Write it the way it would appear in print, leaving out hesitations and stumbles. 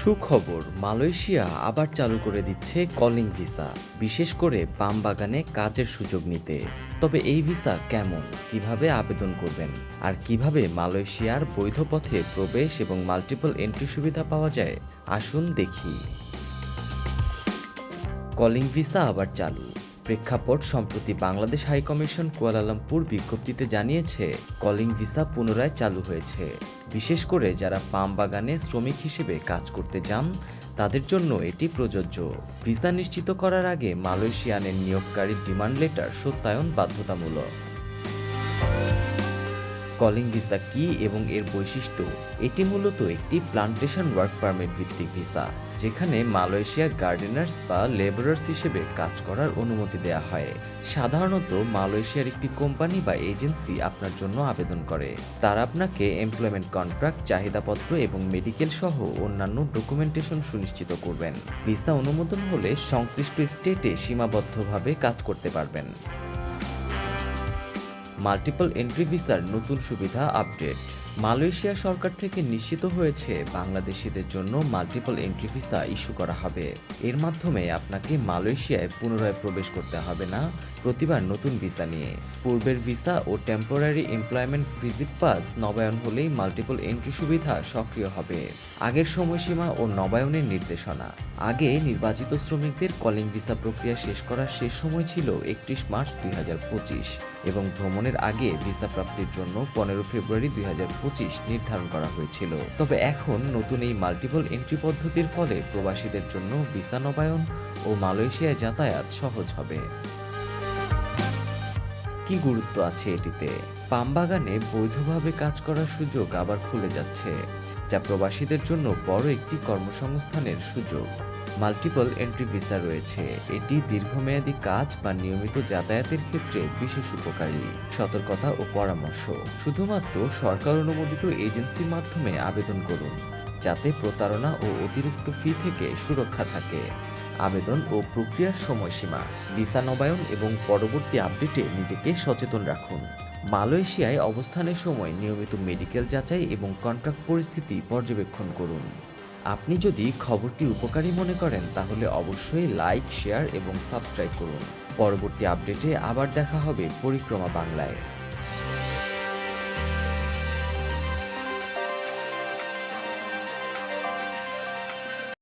সুখবর, মালয়েশিয়া আবার চালু করে দিচ্ছে কলিং ভিসা, বিশেষ করে পাম বাগানে কাজের সুযোগ নিতে। তবে এই ভিসা কেমন, কিভাবে আবেদন করবেন, আর কিভাবে মালয়েশিয়ার বৈধ পথে প্রবেশ এবং মাল্টিপল এন্ট্রি সুবিধা পাওয়া যায়, আসুন দেখি। কলিং ভিসা আবার চালু। প্রেক্ষাপট সম্প্রতি বাংলাদেশ হাইকমিশন কুয়ালালামপুর বিজ্ঞপ্তিতে জানিয়েছে কলিং ভিসা পুনরায় চালু হয়েছে। বিশেষ করে যারা পাম বাগানে শ্রমিক হিসেবে কাজ করতে যান তাদের জন্য এটি প্রযোজ্য। ভিসা নিশ্চিত করার আগে মালয়েশিয়ানের নিয়োগকারীর ডিমান্ড লেটার সত্যায়ন বাধ্যতামূলক। কলিং ভিসা কি এবং এর বৈশিষ্ট্য? এটি মূলত একটি প্লান্টেশন ওয়ার্ক পারমিট ভিত্তিক ভিসা, যেখানে মালয়েশিয়ার গার্ডেনার্স বা লেবারার্স হিসেবে কাজ করার অনুমতি দেওয়া হয়। সাধারণত মালয়েশিয়ার একটি কোম্পানি বা এজেন্সি আপনার জন্য আবেদন করে। তারা আপনাকে এমপ্লয়মেন্ট কন্ট্রাক্ট, চাহিদাপত্র এবং মেডিকেল সহ অন্যান্য ডকুমেন্টেশন সুনিশ্চিত করবেন। ভিসা অনুমোদন হলে সংশ্লিষ্ট স্টেটে সীমাবদ্ধভাবে কাজ করতে পারবেন। মাল্টিপল এন্ট্রি ভিসার নতুন সুবিধা আপডেট। মালয়েশিয়া সরকার থেকে নিশ্চিত হয়েছে বাংলাদেশিদের জন্য মাল্টিপল এন্ট্রি ভিসা ইস্যু করা হবে। এর মাধ্যমে আপনাকে মালয়েশিয়ায় পুনরায় প্রবেশ করতে হবে না প্রতিবার নতুন ভিসা নিয়ে। পূর্বের ভিসা ও টেম্পোরারি এমপ্লয়মেন্ট ভিজিট পাস নবায়ন হলেই মাল্টিপল এন্ট্রি সুবিধা সক্রিয় হবে। আগের সময়সীমা ও নবায়নের নির্দেশনা। আগে নির্বাচিত শ্রমিকদের কলিং ভিসা প্রক্রিয়া শেষ করার শেষ সময় ছিল 31 মার্চ 2025 এবং ভ্রমণের আগে ভিসা প্রাপ্তির জন্য 15 ফেব্রুয়ারি 2025 নির্ধারণ করা হয়েছিল। তবে এখন নতুন এই মাল্টিপল এন্ট্রি পদ্ধতির ফলে প্রবাসীদের জন্য ভিসা নবায়ন ও মালয়েশিয়ায় যাতায়াত সহজ হবে। কি গুরুত্ব আছে এটিতে? পাম বাগানে বৈধভাবে কাজ করার সুযোগ আবার খুলে যাচ্ছে, যা প্রবাসীদের জন্য বড় একটি কর্মসংস্থানের সুযোগ। মাল্টিপল এন্ট্রি ভিসা রয়েছে, এটি দীর্ঘমেয়াদী কাজ বা নিয়মিত যাতায়াতের ক্ষেত্রে বিশেষ উপকারী। সতর্কতা ও পরামর্শ: শুধুমাত্র সরকার অনুমোদিত এজেন্সির মাধ্যমে আবেদন করুন, যাতে প্রতারণা ও অতিরিক্ত ফি থেকে সুরক্ষা থাকে। আবেদন ও প্রক্রিয়ার সময়সীমা, ভিসা নবায়ন এবং পরবর্তী আপডেটে নিজেকে সচেতন রাখুন। মালয়েশিয়ায় অবস্থানের সময় নিয়মিত মেডিকেল যাচাই এবং কন্ট্রাক্ট পরিস্থিতি পর্যবেক্ষণ করুন। আপনি যদি খবরটি উপকারী মনে করেন তাহলে অবশ্যই লাইক, শেয়ার এবং সাবস্ক্রাইব করুন। পরবর্তী আপডেটে আবার দেখা হবে পরিক্রমা বাংলায়।